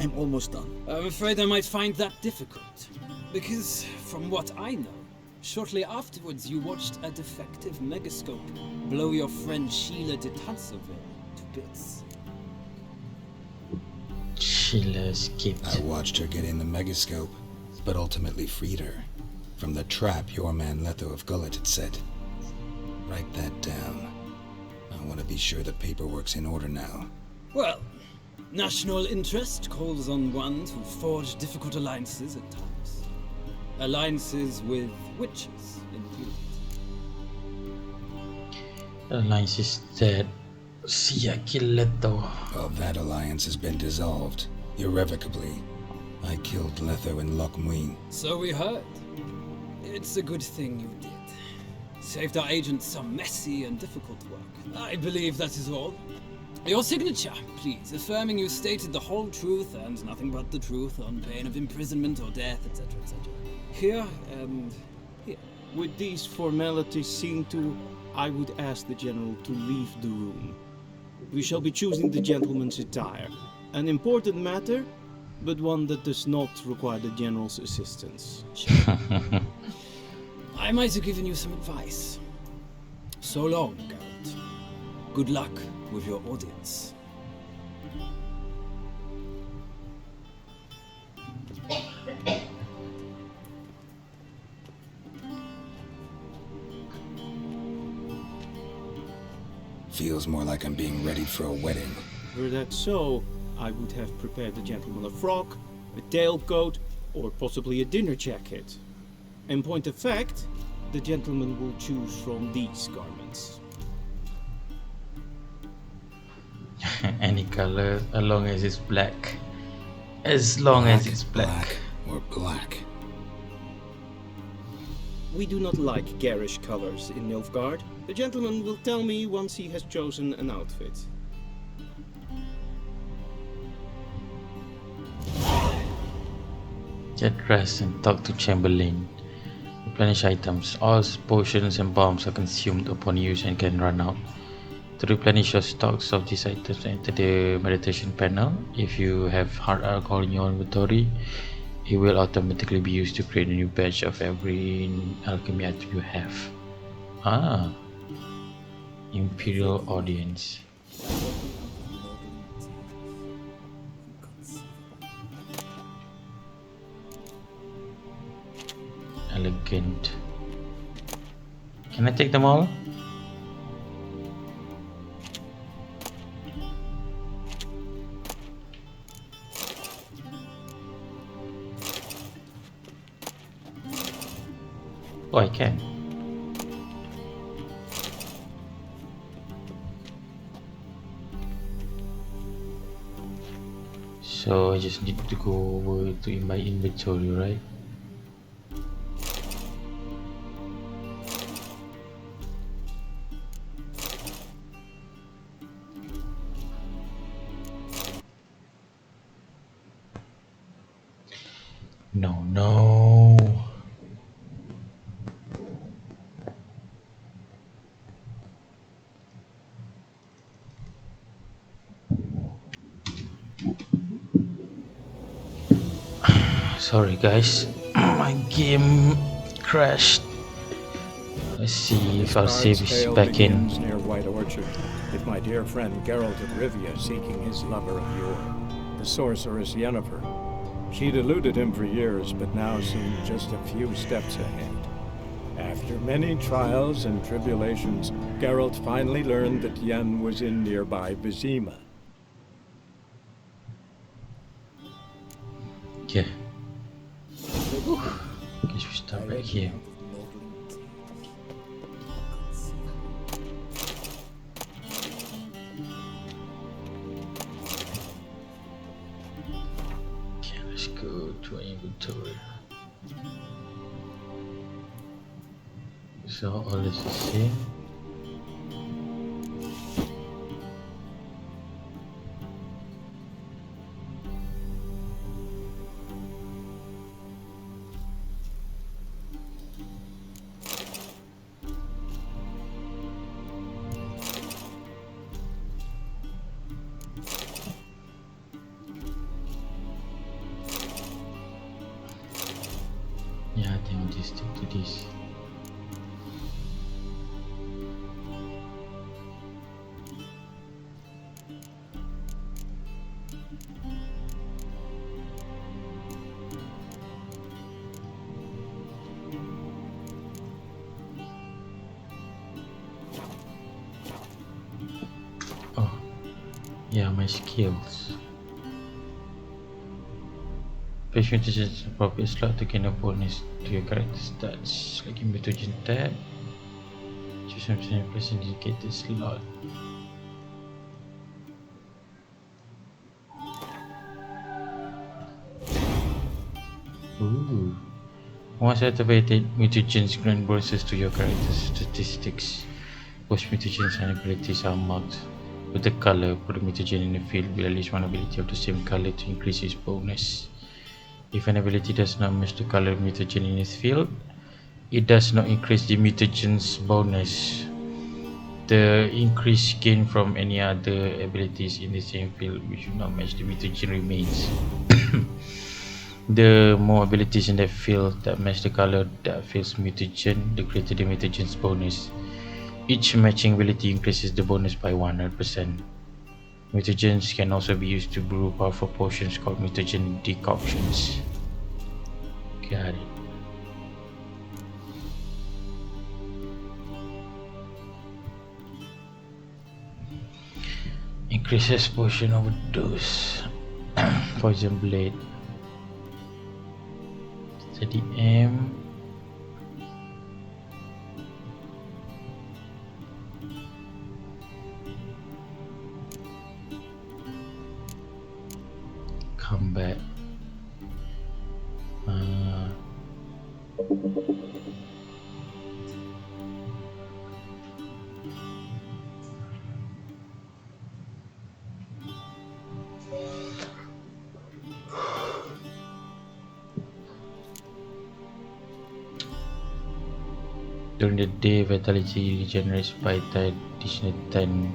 I'm almost done. I'm afraid I might find that difficult. Because, from what I know, shortly afterwards you watched a defective megascope blow your friend Sheila de Tanserville to bits. Sheila escaped. I watched her get in the megascope, but ultimately freed her. From the trap your man Letho of Gullet had set. Write that down. I want to be sure the paperwork's in order now. Well, national interest calls on one to forge difficult alliances at times. Alliances with witches, indeed. The alliance is dead. See, I killed Leto. Well, that alliance has been dissolved, irrevocably. I killed Letho in Loch Muin. So we heard. It's a good thing you did. Saved our agent some messy and difficult work. I believe that is all. Your signature, please, affirming you stated the whole truth and nothing but the truth on pain of imprisonment or death, etc., etc. Here and here. With these formalities seen to, I would ask the General to leave the room. We shall be choosing the gentleman's attire. An important matter, but one that does not require the General's assistance. I might have given you some advice. So long, Geralt. Good luck with your audience. Feels more like I'm being readied for a wedding. Were that so, I would have prepared the gentleman a frock, a tailcoat, or possibly a dinner jacket. In point of fact, the gentleman will choose from these garments. Any color, as long as it's black. As long as it's black. Or black. We do not like garish colors in Nilfgaard. The gentleman will tell me once he has chosen an outfit. Get rest and talk to Chamberlain. Replenish items. All potions and bombs are consumed upon use and can run out. To replenish your stocks of these items, enter the meditation panel. If you have hard alcohol in your inventory, it will automatically be used to create a new batch of every alchemy item you have. Ah, Imperial Audience. Elegant. Can I take them all? Oh, I can. So I just need to go over to in my inventory, right? No. Sorry guys, my game crashed. Let's see if our save is back in. Near White Orchard, with my dear friend Geralt of Rivia seeking his lover of yore, the sorceress Yennefer. She'd eluded him for years, but now seemed just a few steps ahead. After many trials and tribulations, Geralt finally learned that Yen was in nearby Vizima. Okay. Guess we start right here. Okay, let's go to our inventory. So all is the same. Yeah, I think I'll just stick to this. Oh, yeah, my skills. Place mutations in appropriate slot to gain a bonus to your character stats. Like in mutagen tab, choose something and place in indicated slot. Ooh. Once activated, mutagens grant bonuses to your character's statistics. Most mutagens and abilities are marked with the color. Put a mutagen in the field with at least one ability of the same color to increase its bonus. If an ability does not match the color of mutagen in its field, it does not increase the mutagen's bonus. The increase gained from any other abilities in the same field which do not match the mutagen remains. The more abilities in that field that match the color of that field's mutagen, the greater the mutagen's bonus. Each matching ability increases the bonus by 100%. Mutagens can also be used to brew powerful potions called mutagen decoctions. Got it. Increases potion overdose. Poison blade. Steady aim. Combat. During the day, vitality regenerates by additional 10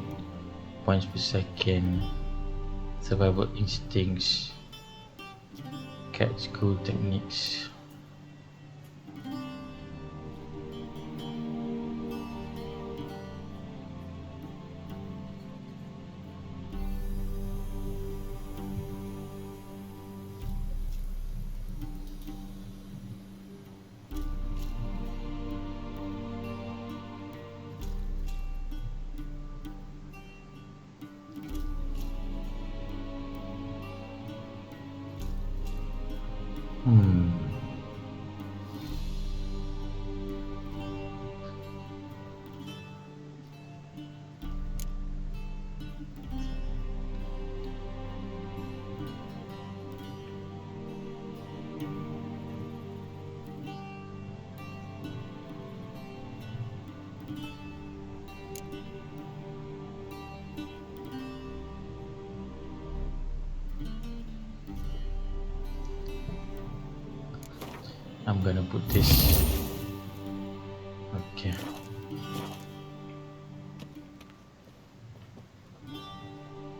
points per second. Survival instincts. Cat school techniques. I'm gonna put this. Okay.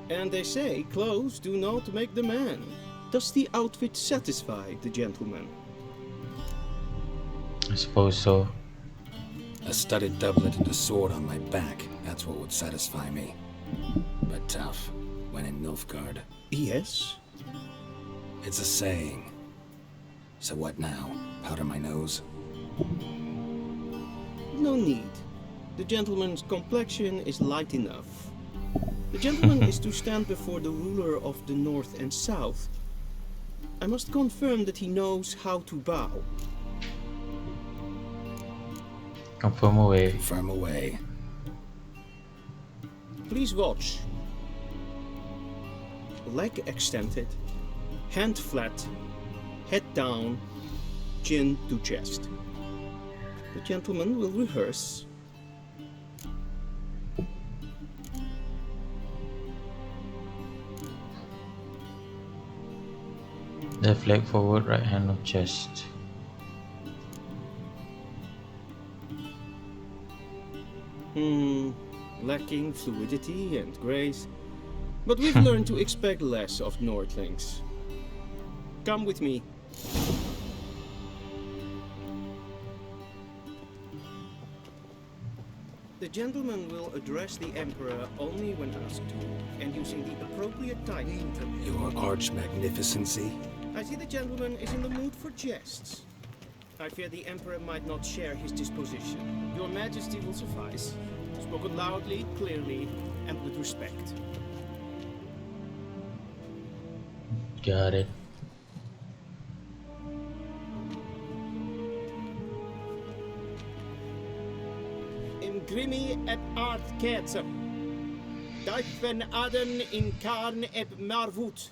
And they say clothes do not make the man. Does the outfit satisfy the gentleman? I suppose so. A studded doublet and a sword on my back, that's what would satisfy me. But tough, when in Nilfgaard. Yes? It's a saying. So what now? Powder my nose? No need. The gentleman's complexion is light enough. The gentleman is to stand before the ruler of the North and South. I must confirm that he knows how to bow. Confirm away. Confirm away. Please watch. Leg extended, hand flat, head down, chin to chest. The gentleman will rehearse. Left leg forward, right hand on chest. Lacking fluidity and grace. But we've learned to expect less of Nordlings. Come with me. The gentleman will address the Emperor only when asked to, and using the appropriate title. Your arch magnificency? I see the gentleman is in the mood for jests. I fear the Emperor might not share his disposition. Your Majesty will suffice. Spoken loudly, clearly, and with respect. Got it. Grimi et art ketsem. Duiven aden in karn eb marvoet.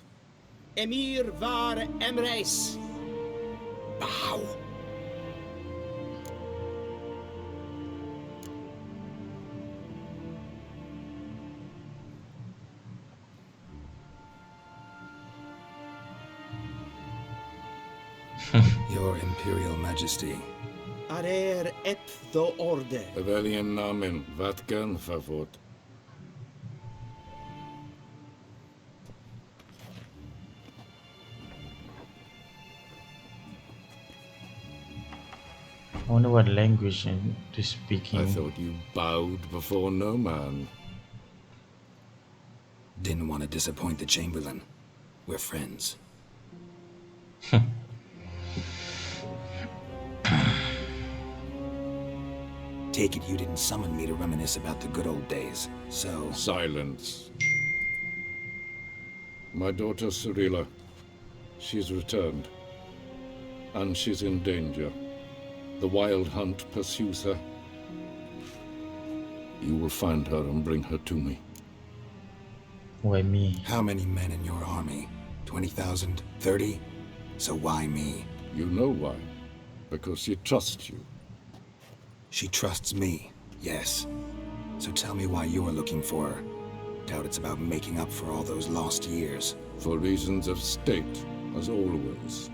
Emir var emreis. Bow. Your Imperial Majesty. Arer ep the orde. Rebellion namen, Vatkan favot. I wonder what language to speaking. I thought you bowed before no man. Didn't want to disappoint the Chamberlain. We're friends. Take it you didn't summon me to reminisce about the good old days, so... Silence. My daughter Cirilla, she's returned. And she's in danger. The Wild Hunt pursues her. You will find her and bring her to me. Why me? How many men in your army? 20,000? 30? So why me? You know why. Because she trusts you. She trusts me, yes. So tell me why you're looking for her. Doubt it's about making up for all those lost years. For reasons of state, as always.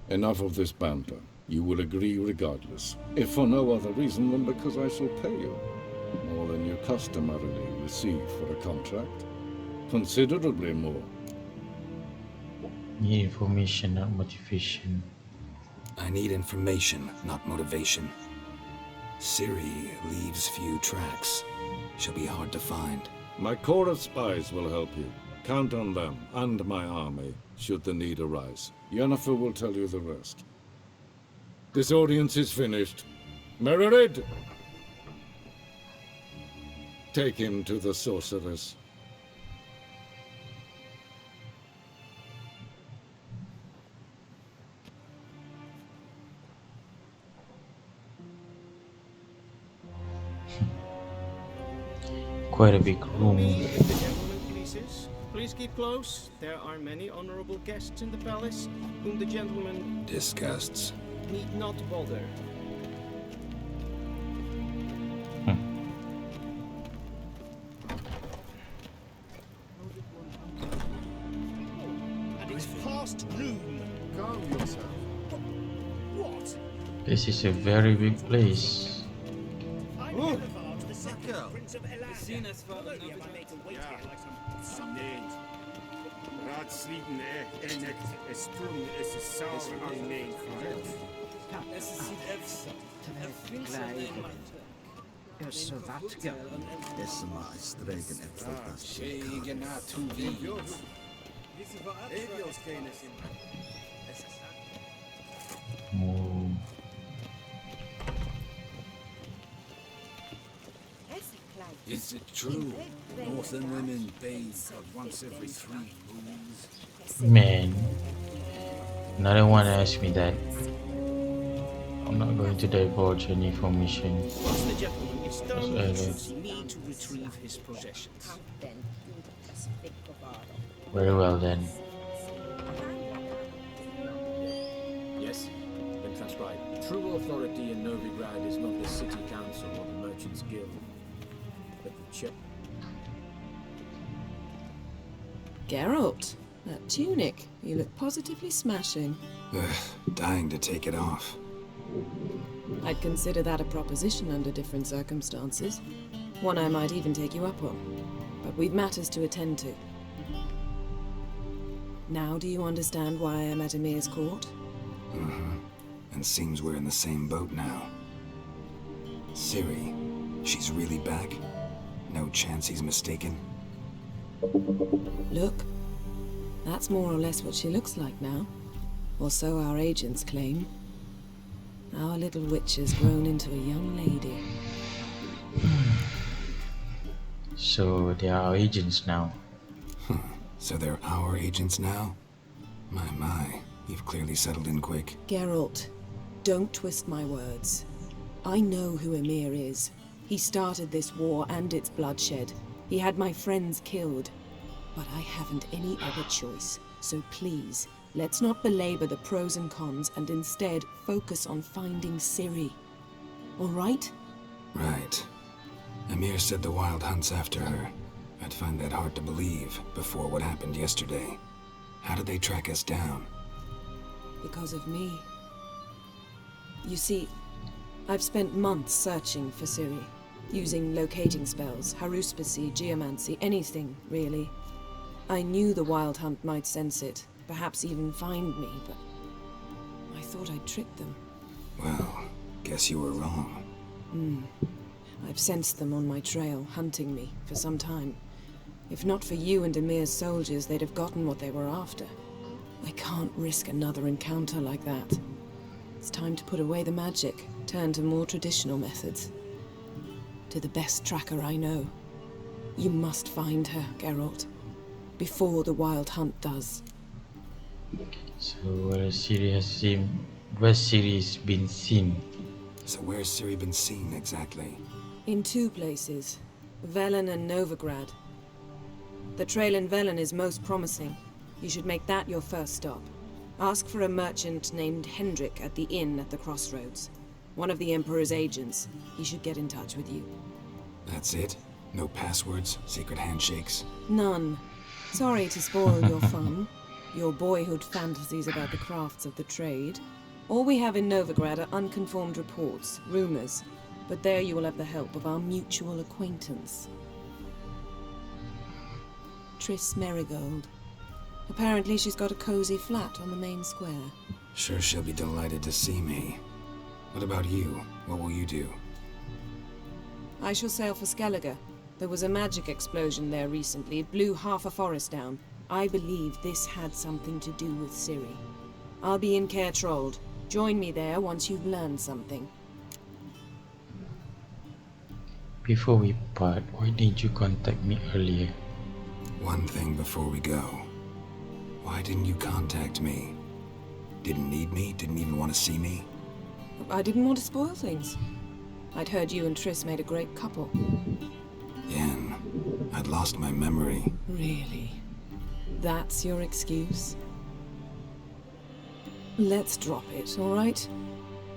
Enough of this banter. You will agree regardless, if for no other reason than because I shall pay you more than you customarily receive for a contract. Considerably more. Need information, not motivation. I need information, not motivation. Ciri leaves few tracks. She'll be hard to find. My corps of spies will help you. Count on them and my army, should the need arise. Yennefer will tell you the rest. This audience is finished. Mererid! Take him to the sorceress. Quite a big room. Please keep close. There are many honorable guests in the palace, whom the gentleman Disgusts. need not bother. And it's past noon. Calm yourself. What? This is a very big place. Oh. Is it true? Northern women bathe once every 3 moons? Man, another one asked me that. I'm not going to divulge any information. Once the gentleman is done, we need to retrieve his possessions. Very well then. Yes, then transcribe. True authority in Novigrad is not the city council or the merchants guild, but the chip. Geralt, that tunic. You look positively smashing. Dying to take it off. I'd consider that a proposition under different circumstances. One I might even take you up on. But we've matters to attend to. Now do you understand why I'm at Emir's court? And seems we're in the same boat now. Ciri, she's really back? No chance he's mistaken? Look, that's more or less what she looks like now. Or so our agents claim. Our little witch has grown into a young lady. So they are our agents now. So they're our agents now? My, you've clearly settled in quick. Geralt, don't twist my words. I know who Emir is. He started this war and its bloodshed. He had my friends killed. But I haven't any other choice. So please, let's not belabor the pros and cons and instead focus on finding Ciri. All right? Right. Emir said the Wild Hunt's after her. I'd find that hard to believe before what happened yesterday. How did they track us down? Because of me. You see, I've spent months searching for Ciri. Using locating spells, haruspicy, geomancy, anything, really. I knew the Wild Hunt might sense it, perhaps even find me, but I thought I'd tricked them. Well, guess you were wrong. I've sensed them on my trail, hunting me, for some time. If not for you and Emir's soldiers, they'd have gotten what they were after. I can't risk another encounter like that. It's time to put away the magic, turn to more traditional methods. To the best tracker I know. You must find her, Geralt. Before the Wild Hunt does. So where Ciri's been seen? So where's Ciri been seen exactly? In 2 places. Velen and Novigrad. The trail in Velen is most promising. You should make that your first stop. Ask for a merchant named Hendrik at the inn at the crossroads. One of the Emperor's agents. He should get in touch with you. That's it? No passwords? Secret handshakes? None. Sorry to spoil your fun. Your boyhood fantasies about the crafts of the trade. All we have in Novigrad are unconfirmed reports, rumors, but there you will have the help of our mutual acquaintance. Triss Marigold. Apparently she's got a cozy flat on the main square. Sure she'll be delighted to see me. What about you? What will you do? I shall sail for Skellige. There was a magic explosion there recently. It blew half a forest down. I believe this had something to do with Ciri. I'll be in Caer Trold. Join me there once you've learned something. Before we part, why didn't you contact me earlier? One thing before we go. Why didn't you contact me? Didn't need me? Didn't even want to see me? I didn't want to spoil things. I'd heard you and Triss made a great couple. Yen, I'd lost my memory. Really? That's your excuse? Let's drop it, all right?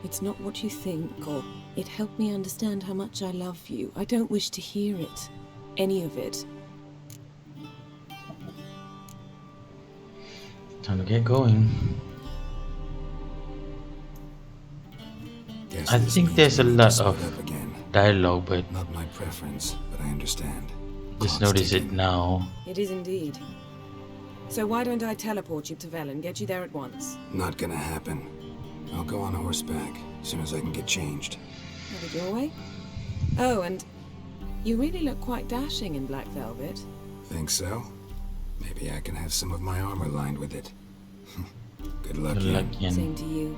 It's not what you think, or it helped me understand how much I love you. I don't wish to hear it. Any of it. Time to get going. I think there's a lot of dialogue, but not my preference, but I understand. Just notice it now. It is indeed. So why don't I teleport you to Velen, get you there at once? Not gonna happen. I'll go on horseback as soon as I can get changed. Have it your way? Oh, and you really look quite dashing in black velvet. Think so? Maybe I can have some of my armor lined with it. Good luck, Good luck, Yen. Same to you.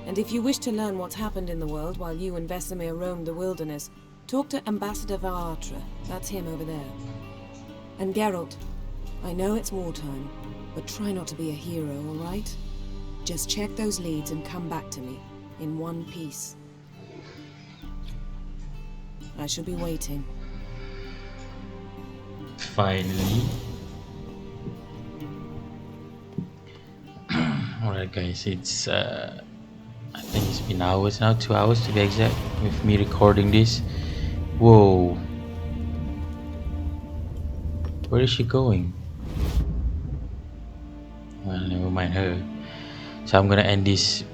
And if you wish to learn what's happened in the world while you and Vesemir roamed the wilderness, talk to Ambassador Varatra. That's him over there. And Geralt, I know it's wartime, but try not to be a hero, all right? Just check those leads and come back to me, in one piece. I shall be waiting. Finally. Alright guys, it's I think it's been hours now, 2 hours to be exact, with me recording this. Whoa. Where is she going? Well, never mind her. So I'm gonna end this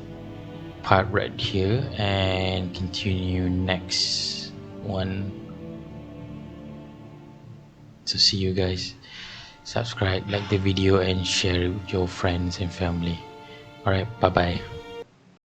part right here and continue next one. So see you guys. Subscribe, like the video, and share it with your friends and family. Alright, bye bye.